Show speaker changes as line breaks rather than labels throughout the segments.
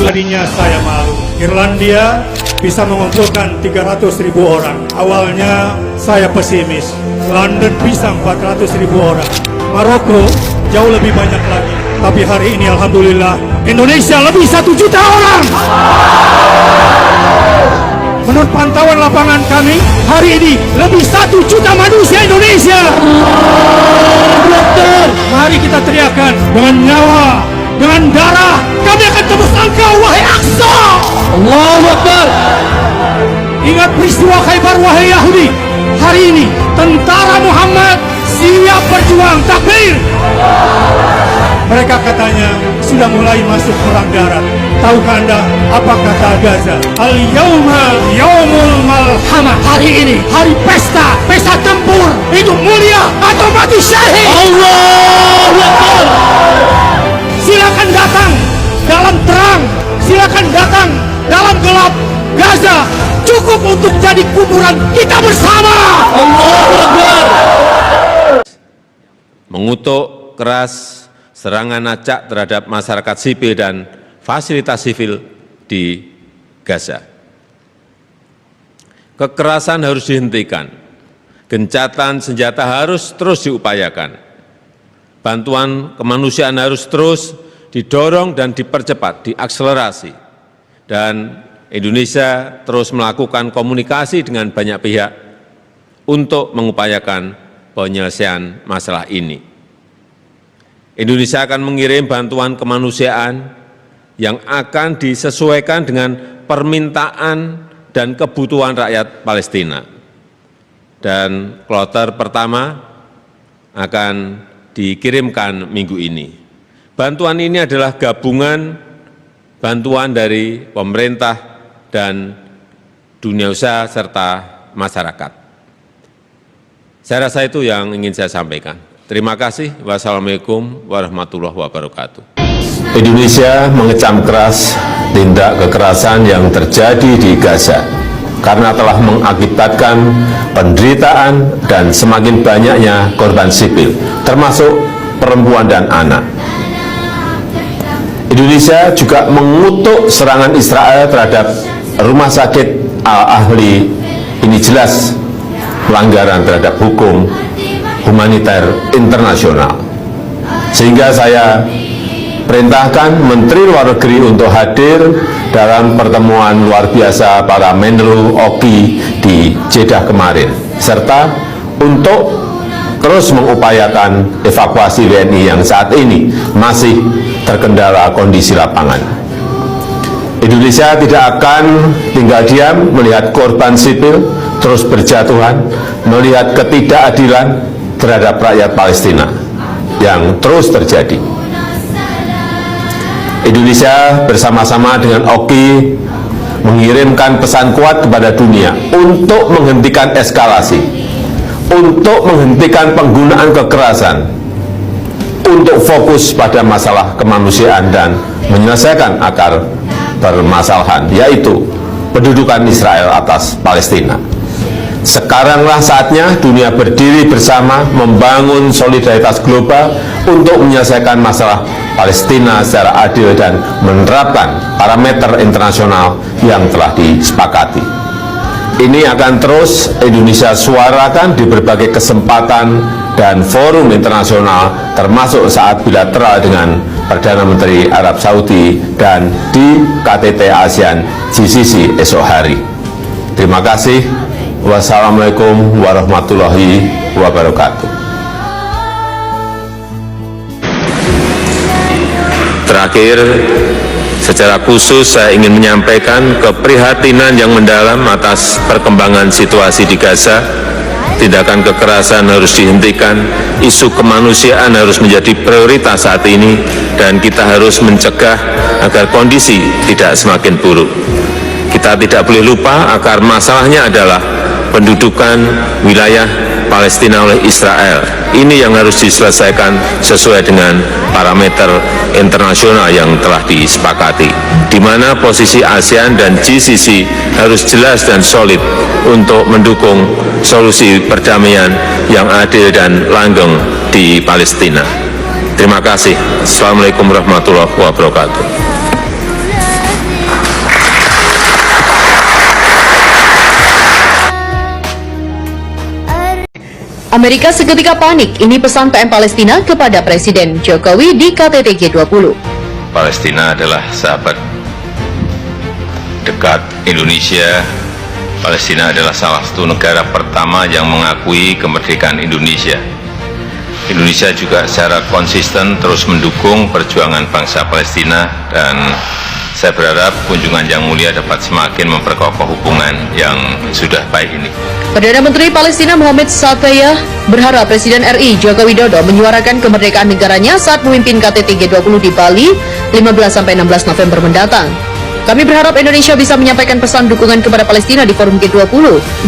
Tadinya saya malu. Irlandia bisa mengumpulkan 300.000 orang. Awalnya saya pesimis. London bisa 400.000 orang. Maroko jauh lebih banyak lagi. Tapi hari ini alhamdulillah Indonesia lebih 1 juta orang. Menurut pantauan lapangan kami, hari ini lebih 1 juta manusia Indonesia. Mari kita teriakan dengan nyawa, dengan darah. Kami akan tembus engkau, wahai Aqsa. Allahu Akbar. Ingat peristiwa Khaybar, wahai Yahudi. Hari ini tentara Muhammad siap berjuang. Takbir. Mereka katanya sudah mulai masuk perang darat. Tahukah Anda apa kata Gaza? Al-yawma yaumul malhamah. Hari ini hari pesta, pesta tempur. Hidup mulia atau mati syahid. Allahu Akbar. Silakan datang dalam terang, silakan datang dalam gelap. Gaza cukup untuk jadi kuburan kita bersama. Allahu Akbar.
Mengutuk keras serangan acak terhadap masyarakat sipil dan fasilitas sipil di Gaza. Kekerasan harus dihentikan, gencatan senjata harus terus diupayakan, bantuan kemanusiaan harus terus didorong dan dipercepat, diakselerasi, dan Indonesia terus melakukan komunikasi dengan banyak pihak untuk mengupayakan penyelesaian masalah ini. Indonesia akan mengirim bantuan kemanusiaan yang akan disesuaikan dengan permintaan dan kebutuhan rakyat Palestina. Dan kloter pertama akan dikirimkan minggu ini. Bantuan ini adalah gabungan bantuan dari pemerintah dan dunia usaha serta masyarakat. Saya rasa itu yang ingin saya sampaikan. Terima kasih. Wassalamualaikum warahmatullahi wabarakatuh.
Indonesia mengecam keras tindak kekerasan yang terjadi di Gaza karena telah mengakibatkan penderitaan dan semakin banyaknya korban sipil, termasuk perempuan dan anak. Indonesia juga mengutuk serangan Israel terhadap rumah sakit Al-Ahli. Ini jelas pelanggaran terhadap hukum humaniter internasional. Sehingga saya perintahkan Menteri Luar Negeri untuk hadir dalam pertemuan luar biasa para Menlu OKI di Jeddah kemarin, serta untuk terus mengupayakan evakuasi WNI yang saat ini masih terkendala kondisi lapangan. Indonesia tidak akan tinggal diam melihat korban sipil terus berjatuhan, melihat ketidakadilan terhadap rakyat Palestina yang terus terjadi. Indonesia bersama-sama dengan OKI mengirimkan pesan kuat kepada dunia untuk menghentikan eskalasi, untuk menghentikan penggunaan kekerasan, untuk fokus pada masalah kemanusiaan dan menyelesaikan akar permasalahan, yaitu pendudukan Israel atas Palestina. Sekaranglah saatnya dunia berdiri bersama membangun solidaritas global untuk menyelesaikan masalah Palestina secara adil dan menerapkan parameter internasional yang telah disepakati. Ini akan terus Indonesia suarakan di berbagai kesempatan dan forum internasional, termasuk saat bilateral dengan Perdana Menteri Arab Saudi dan di KTT ASEAN GCC esok hari. Terima kasih. Wassalamualaikum warahmatullahi wabarakatuh.
Terakhir, secara khusus saya ingin menyampaikan keprihatinan yang mendalam atas perkembangan situasi di Gaza. Tindakan kekerasan harus dihentikan, isu kemanusiaan harus menjadi prioritas saat ini, dan kita harus mencegah agar kondisi tidak semakin buruk. Kita tidak boleh lupa akar masalahnya adalah pendudukan wilayah Palestina oleh Israel. Ini yang harus diselesaikan sesuai dengan parameter internasional yang telah disepakati, di mana posisi ASEAN dan GCC harus jelas dan solid untuk mendukung solusi perdamaian yang adil dan langgeng di Palestina. Terima kasih. Assalamualaikum warahmatullahi wabarakatuh.
Amerika seketika panik, ini pesan PM Palestina kepada Presiden Jokowi di KTT G20.
Palestina adalah sahabat dekat Indonesia. Palestina adalah salah satu negara pertama yang mengakui kemerdekaan Indonesia. Indonesia juga secara konsisten terus mendukung perjuangan bangsa Palestina, dan saya berharap kunjungan Yang Mulia dapat semakin memperkokoh hubungan yang sudah baik ini.
Perdana Menteri Palestina Mohammed Shtayyeh berharap Presiden RI Joko Widodo menyuarakan kemerdekaan negaranya saat memimpin KTT G20 di Bali 15-16 November mendatang. Kami berharap Indonesia bisa menyampaikan pesan dukungan kepada Palestina di forum G20.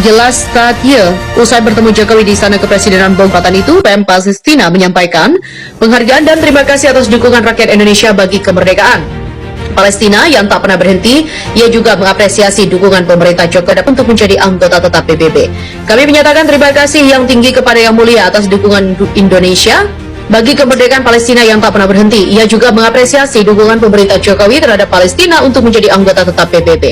Jelas Shtayyeh, usai bertemu Jokowi di Istana Kepresidenan Bogor itu, PM Palestina menyampaikan penghargaan dan terima kasih atas dukungan rakyat Indonesia bagi kemerdekaan Palestina yang tak pernah berhenti. Ia juga mengapresiasi dukungan pemerintah Jokowi untuk menjadi anggota tetap PBB. Kami menyatakan terima kasih yang tinggi kepada Yang Mulia atas dukungan Indonesia bagi kemerdekaan Palestina yang tak pernah berhenti. Ia juga mengapresiasi dukungan pemerintah Jokowi terhadap Palestina untuk menjadi anggota tetap PBB.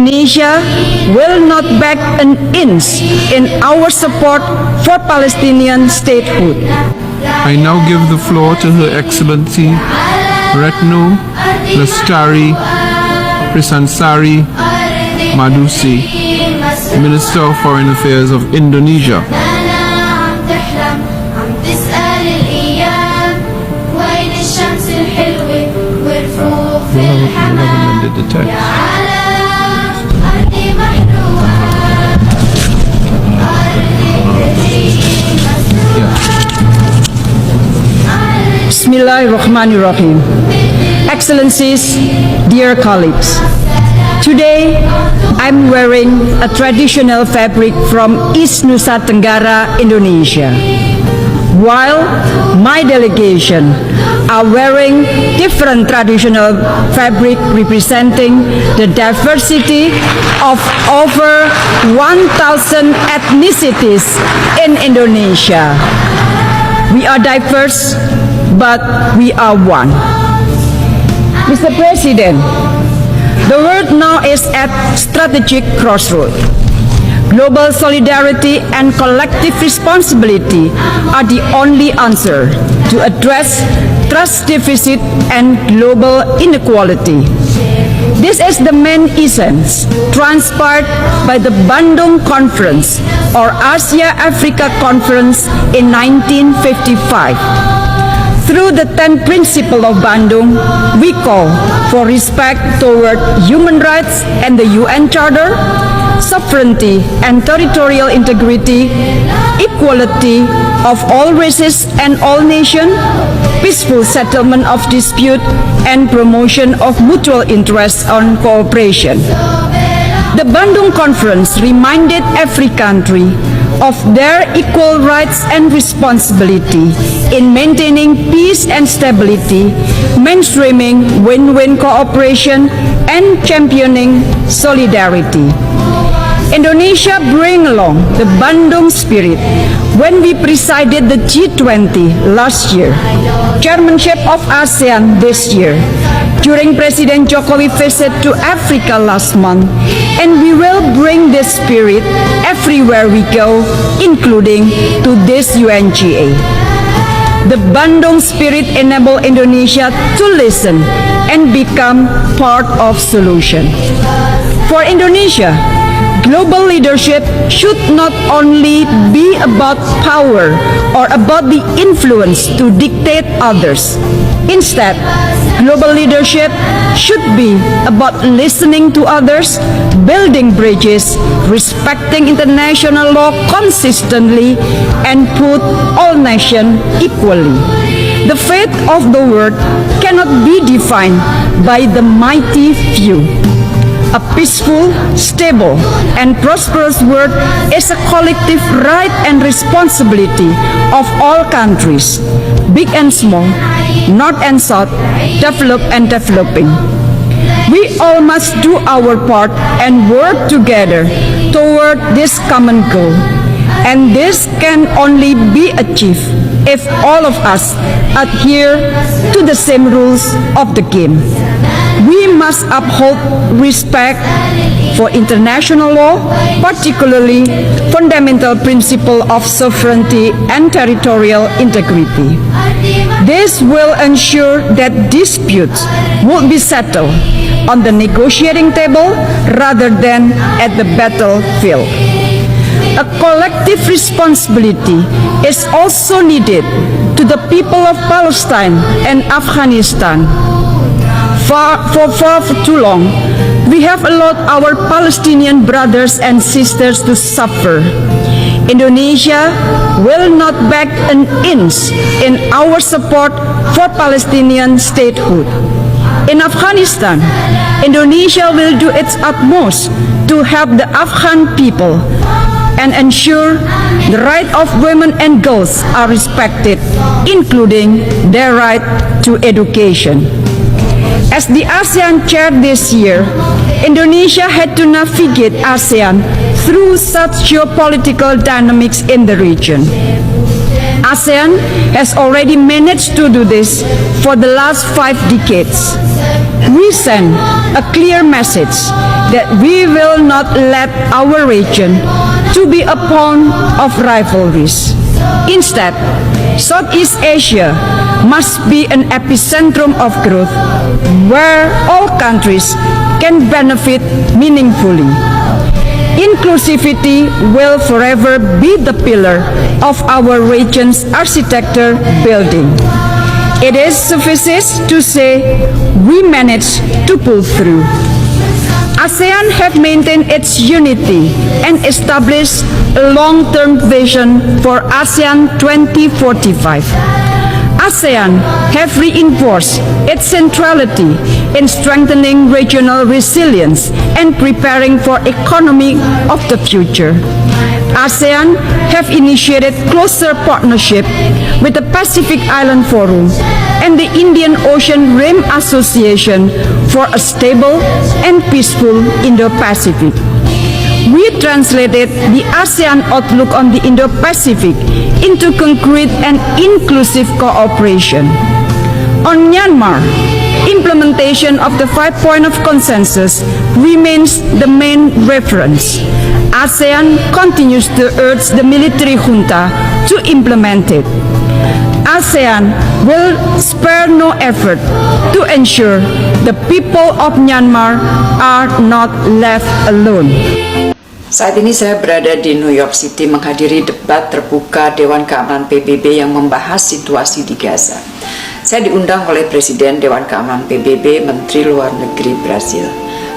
Indonesia will not back an inch in our support for Palestinian statehood.
I now give the floor to Her Excellency Retno Lestari Prisansari Madusi, Minister of Foreign Affairs of Indonesia. Amended the text.
Bismillahirrahmanirrahim. Excellencies, dear colleagues, today I'm wearing a traditional fabric from East Nusa Tenggara, Indonesia, while my delegation are wearing different traditional fabric representing the diversity of over 1,000 ethnicities in Indonesia. We are diverse, but we are one. Mr. President, the world now is at strategic crossroads. Global solidarity and collective responsibility are the only answer to address trust deficit and global inequality. This is the main essence transpired by the Bandung Conference or Asia-Africa Conference in 1955. Through the 10th principle of Bandung, we call for respect toward human rights and the UN Charter, sovereignty and territorial integrity, equality of all races and all nations, peaceful settlement of dispute, and promotion of mutual interest and cooperation. The Bandung Conference reminded every country of their equal rights and responsibility in maintaining peace and stability, mainstreaming win-win cooperation, and championing solidarity. Indonesia bring along the Bandung spirit when we presided the G20 last year, chairmanship of ASEAN this year, during President Jokowi visit to Africa last month, and we will bring this spirit everywhere we go, including to this UNGA. The Bandung spirit enable Indonesia to listen and become part of solution. For Indonesia, global leadership should not only be about power or about the influence to dictate others. Instead, global leadership should be about listening to others, building bridges, respecting international law consistently, and put all nations equally. The fate of the world cannot be defined by the mighty few. A peaceful, stable, and prosperous world is a collective right and responsibility of all countries, big and small, north and south, developed and developing. We all must do our part and work together toward this common goal. And this can only be achieved if all of us adhere to the same rules of the game. We must uphold respect for international law, particularly fundamental principle of sovereignty and territorial integrity. This will ensure that disputes will be settled on the negotiating table rather than at the battlefield. A collective responsibility is also needed to the people of Palestine and Afghanistan. For far too long, we have allowed our Palestinian brothers and sisters to suffer. Indonesia will not back an inch in our support for Palestinian statehood. In Afghanistan, Indonesia will do its utmost to help the Afghan people and ensure the right of women and girls are respected, including their right to education. As the ASEAN chair this year, Indonesia had to navigate ASEAN through such geopolitical dynamics in the region. ASEAN has already managed to do this for the last 5 decades. We send a clear message that we will not let our region to be a pawn of rivalries. Instead, Southeast Asia must be an epicentrum of growth where all countries can benefit meaningfully. Inclusivity will forever be the pillar of our region's architecture building. It is sufficient to say we managed to pull through. ASEAN have maintained its unity and established a long-term vision for ASEAN 2045. ASEAN have reinforced its centrality in strengthening regional resilience and preparing for economy of the future. ASEAN have initiated closer partnership with the Pacific Island Forum and the Indian Ocean Rim Association for a stable and peaceful Indo-Pacific. We translated the ASEAN outlook on the Indo-Pacific into concrete and inclusive cooperation. On Myanmar, implementation of the 5 points of consensus remains the main reference. ASEAN continues to urge the military junta to implement it. ASEAN will spare no effort to ensure the people of Myanmar are not left alone.
Saat ini saya berada di New York City menghadiri debat terbuka Dewan Keamanan PBB yang membahas situasi di Gaza. Saya diundang oleh Presiden Dewan Keamanan PBB, Menteri Luar Negeri Brasil.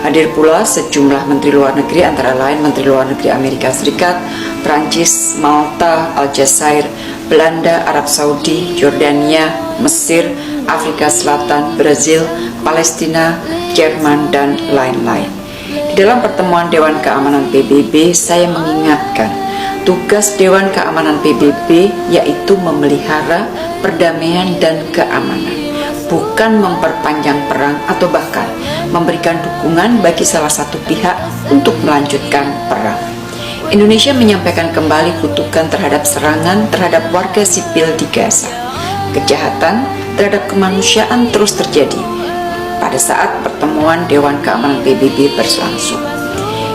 Hadir pula sejumlah Menteri Luar Negeri antara lain Menteri Luar Negeri Amerika Serikat, Prancis, Malta, Aljazair, Belanda, Arab Saudi, Yordania, Mesir, Afrika Selatan, Brazil, Palestina, Jerman, dan lain-lain. Di dalam pertemuan Dewan Keamanan PBB, saya mengingatkan tugas Dewan Keamanan PBB yaitu memelihara perdamaian dan keamanan, bukan memperpanjang perang atau bahkan memberikan dukungan bagi salah satu pihak untuk melanjutkan perang. Indonesia menyampaikan kembali kutukan terhadap serangan terhadap warga sipil di Gaza. Kejahatan terhadap kemanusiaan terus terjadi pada saat pertemuan Dewan Keamanan PBB berlangsung.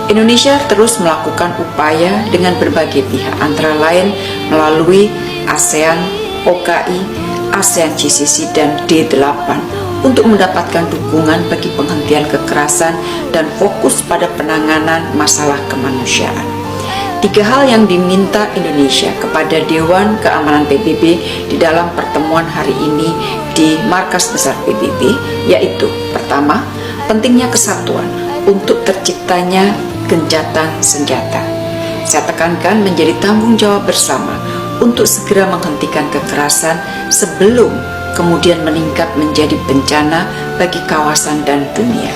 Indonesia terus melakukan upaya dengan berbagai pihak, antara lain melalui ASEAN, OKI, ASEAN GCC, dan D8 untuk mendapatkan dukungan bagi penghentian kekerasan dan fokus pada penanganan masalah kemanusiaan. 3 hal yang diminta Indonesia kepada Dewan Keamanan PBB di dalam pertemuan hari ini di Markas Besar PBB, yaitu pertama, pentingnya kesatuan untuk terciptanya gencatan senjata. Saya tekankan menjadi tanggung jawab bersama untuk segera menghentikan kekerasan sebelum kemudian meningkat menjadi bencana bagi kawasan dan dunia.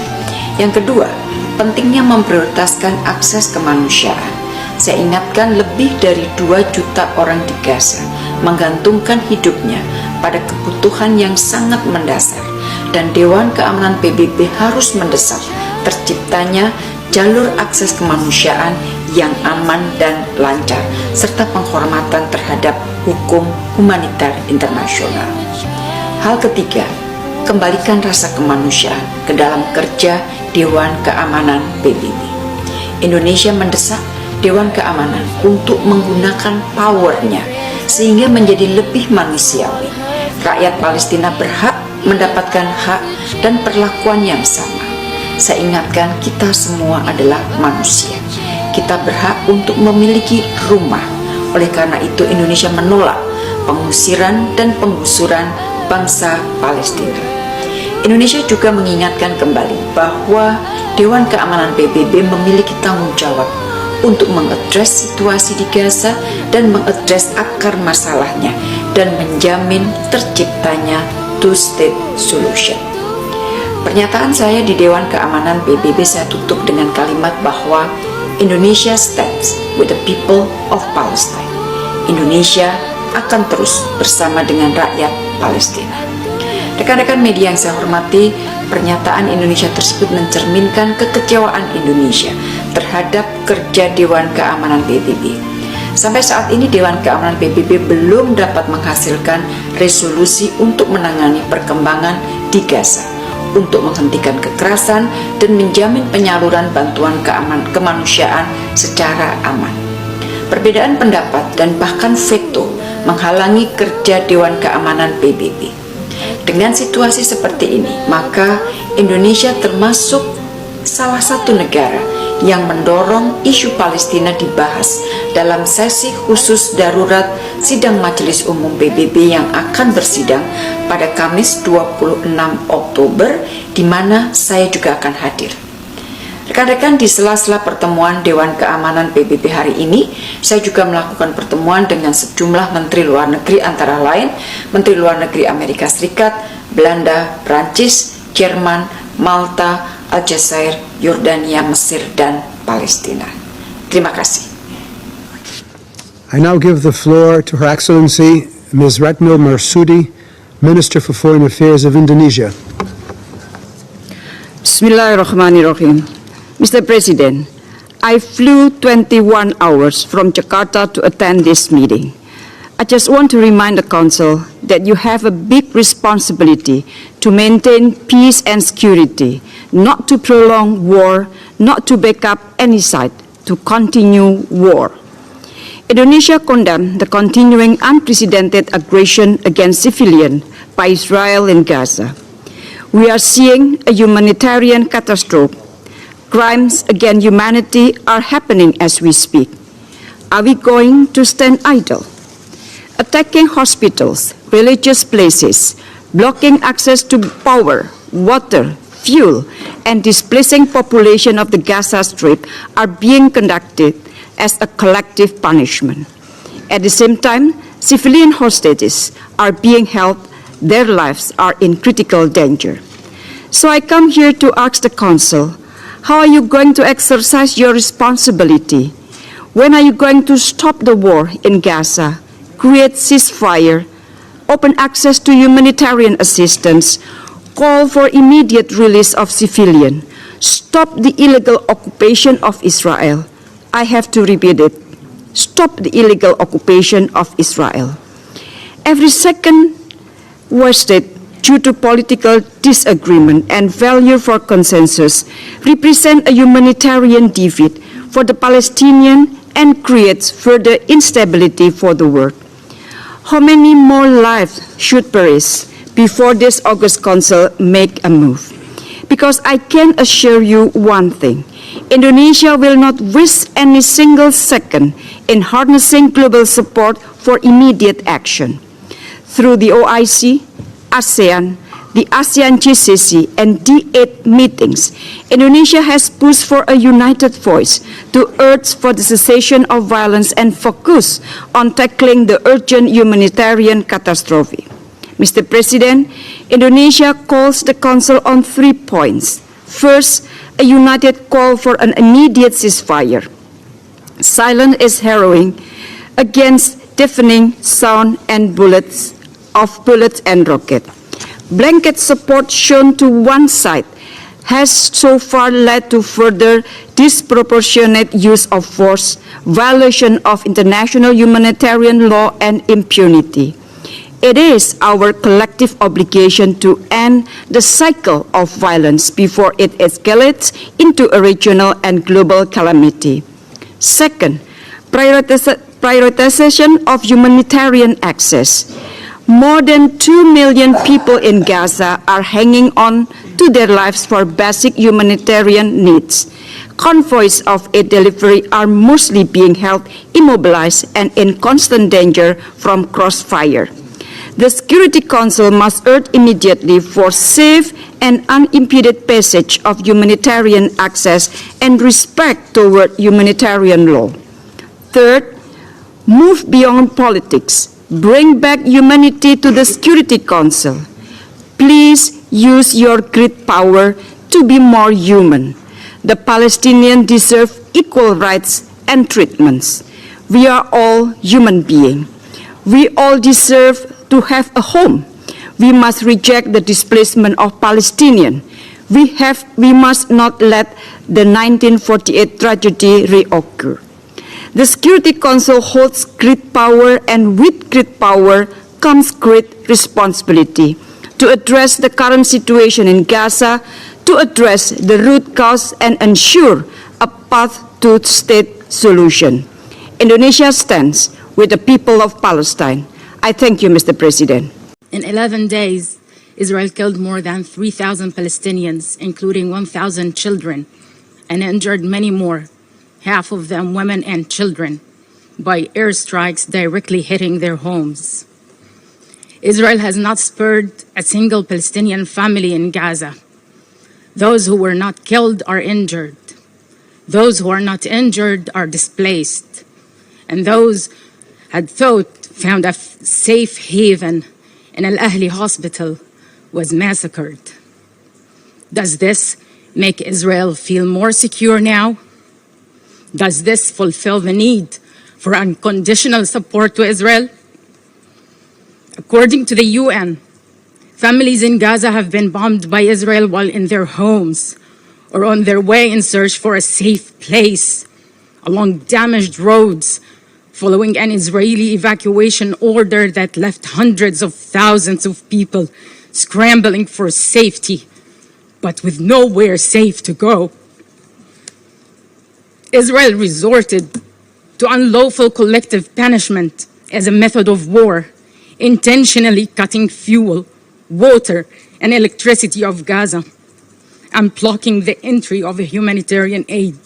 Yang kedua, pentingnya memprioritaskan akses kemanusiaan. Saya ingatkan lebih dari 2 juta orang di Gaza menggantungkan hidupnya pada kebutuhan yang sangat mendasar, dan Dewan Keamanan PBB harus mendesak terciptanya jalur akses kemanusiaan yang aman dan lancar, serta penghormatan terhadap hukum humaniter internasional. Hal ketiga, kembalikan rasa kemanusiaan ke dalam kerja Dewan Keamanan PBB. Indonesia mendesak Dewan Keamanan untuk menggunakan powernya sehingga menjadi lebih manusiawi. Rakyat Palestina berhak mendapatkan hak dan perlakuan yang sama. Saya ingatkan, kita semua adalah manusia. Kita berhak untuk memiliki rumah. Oleh karena itu, Indonesia menolak pengusiran dan penggusuran bangsa Palestina. Indonesia juga mengingatkan kembali bahwa Dewan Keamanan PBB memiliki tanggung jawab untuk mengadres situasi di Gaza dan mengadres akar masalahnya dan menjamin terciptanya two-state solution. Pernyataan saya di Dewan Keamanan PBB saya tutup dengan kalimat bahwa Indonesia stands with the people of Palestine. Indonesia akan terus bersama dengan rakyat Palestina. Rekan-rekan media yang saya hormati, pernyataan Indonesia tersebut mencerminkan kekecewaan Indonesia terhadap kerja Dewan Keamanan PBB. Sampai saat ini Dewan Keamanan PBB belum dapat menghasilkan resolusi untuk menangani perkembangan di Gaza, untuk menghentikan kekerasan dan menjamin penyaluran bantuan kemanusiaan secara aman. Perbedaan pendapat dan bahkan veto menghalangi kerja Dewan Keamanan PBB. Dengan situasi seperti ini, maka Indonesia termasuk salah satu negara yang mendorong isu Palestina dibahas dalam sesi khusus darurat sidang Majelis Umum PBB yang akan bersidang pada Kamis 26 Oktober, di mana saya juga akan hadir. Rekan-rekan, di sela-sela pertemuan Dewan Keamanan PBB hari ini, saya juga melakukan pertemuan dengan sejumlah Menteri Luar Negeri, antara lain Menteri Luar Negeri Amerika Serikat, Belanda, Prancis, Jerman, Malta, Aljazair, Yordania, Mesir, dan Palestina. Terima kasih.
I now give the floor to Her Excellency Ms. Retno Marsudi, Minister for Foreign Affairs of Indonesia.
Bismillahirrahmanirrahim. Mr. President, I flew 21 hours from Jakarta to attend this meeting. I just want to remind the Council that you have a big responsibility to maintain peace and security, not to prolong war, not to back up any side, to continue war. Indonesia condemned the continuing unprecedented aggression against civilians by Israel in Gaza. We are seeing a humanitarian catastrophe. Crimes against humanity are happening as we speak. Are we going to stand idle? Attacking hospitals, religious places, blocking access to power, water, fuel, and displacing population of the Gaza Strip are being conducted as a collective punishment. At the same time, civilian hostages are being held, their lives are in critical danger. So I come here to ask the Council, how are you going to exercise your responsibility? When are you going to stop the war in Gaza, create ceasefire, open access to humanitarian assistance, call for immediate release of civilians, stop the illegal occupation of Israel? I have to repeat it. Stop the illegal occupation of Israel. Every second wasted due to political disagreement and failure for consensus represent a humanitarian defeat for the Palestinian and creates further instability for the world. How many more lives should perish before this August Council make a move? Because I can assure you one thing, Indonesia will not waste any single second in harnessing global support for immediate action. Through the OIC, ASEAN, the ASEAN GCC, and D8 meetings, Indonesia has pushed for a united voice to urge for the cessation of violence and focus on tackling the urgent humanitarian catastrophe. Mr. President, Indonesia calls the Council on 3 points. First, a united call for an immediate ceasefire. Silence is harrowing against deafening sound and bullets and rockets. Blanket support shown to one side has so far led to further disproportionate use of force, violation of international humanitarian law, and impunity. It is our collective obligation to end the cycle of violence before it escalates into a regional and global calamity. Second, prioritization of humanitarian access. More than 2 million people in Gaza are hanging on to their lives for basic humanitarian needs. Convoys of aid delivery are mostly being held immobilized and in constant danger from crossfire. The Security Council must urge immediately for safe and unimpeded passage of humanitarian access and respect toward humanitarian law. Third, move beyond politics. Bring back humanity to the Security Council. Please use your great power to be more human. The Palestinians deserve equal rights and treatments. We are all human beings. We all deserve to have a home. We must reject the displacement of Palestinians. We must not let the 1948 tragedy reoccur. The Security Council holds great power, and with great power comes great responsibility to address the current situation in Gaza, to address the root cause and ensure a path to state solution. Indonesia stands with the people of Palestine. I thank you, Mr. President.
In 11 days, Israel killed more than 3,000 Palestinians, including 1,000 children, and injured many more, half of them women and children, by airstrikes directly hitting their homes. Israel has not spared a single Palestinian family in Gaza. Those who were not killed are injured. Those who are not injured are displaced. And those had found a safe haven in Al-Ahli hospital was massacred. Does this make Israel feel more secure now? Does this fulfill the need for unconditional support to Israel? According to the UN, families in Gaza have been bombed by Israel while in their homes or on their way in search for a safe place along damaged roads following an Israeli evacuation order that left hundreds of thousands of people scrambling for safety, but with nowhere safe to go. Israel resorted to unlawful collective punishment as a method of war, intentionally cutting fuel, water, and electricity of Gaza, and blocking the entry of humanitarian aid.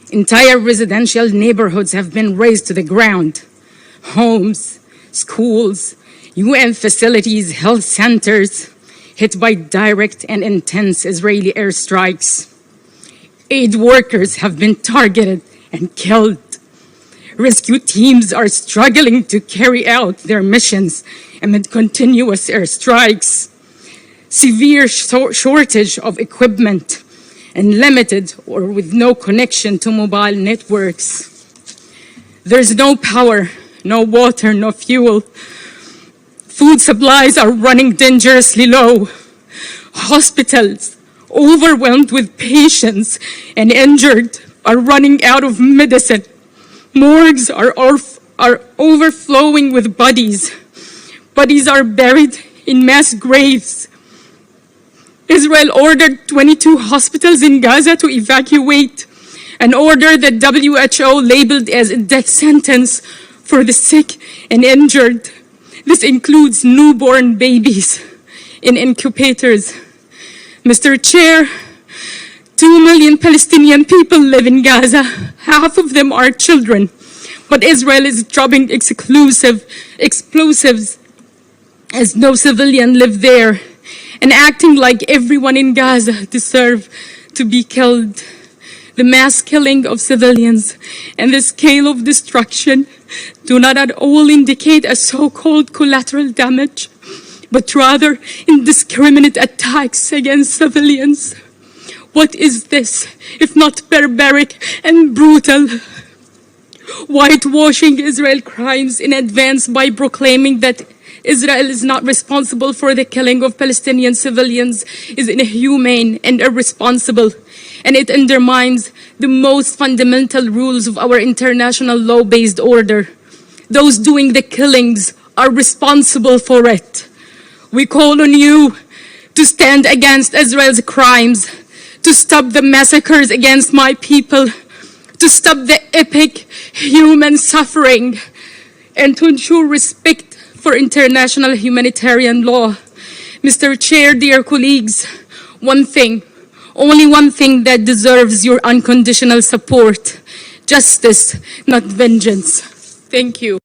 Entire residential neighborhoods have been razed to the ground. Homes, schools, UN facilities, health centers, hit by direct and intense Israeli airstrikes. Aid workers have been targeted and killed. Rescue teams are struggling to carry out their missions amid continuous airstrikes. Severe shortage of equipment and limited or with no connection to mobile networks. There's no power, no water, no fuel. Food supplies are running dangerously low. Hospitals, overwhelmed with patients and injured, are running out of medicine. Morgues are overflowing with bodies. Bodies are buried in mass graves. Israel ordered 22 hospitals in Gaza to evacuate, an order that WHO labeled as a death sentence for the sick and injured. This includes newborn babies in incubators. Mr. Chair, 2 million Palestinian people live in Gaza. Half of them are children. But Israel is dropping explosives as no civilian live there, and acting like everyone in Gaza deserves to be killed. The mass killing of civilians and the scale of destruction do not at all indicate a so-called collateral damage, but rather indiscriminate attacks against civilians. What is this, if not barbaric and brutal? Whitewashing Israel crimes in advance by proclaiming that Israel is not responsible for the killing of Palestinian civilians is inhumane and irresponsible, and it undermines the most fundamental rules of our international law-based order. Those doing the killings are responsible for it. We call on you to stand against Israel's crimes, to stop the massacres against my people, to stop the epic human suffering, and to ensure respect for international humanitarian law. Mr. Chair, dear colleagues, one thing, only one thing that deserves your unconditional support: justice, not vengeance. Thank you.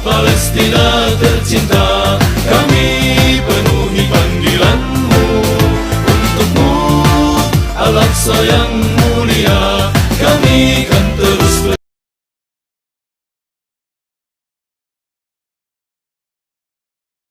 Palestina tercinta, kami penuhi panggilanmu. Untukmu, Al-Aqsa yang mulia, kami kan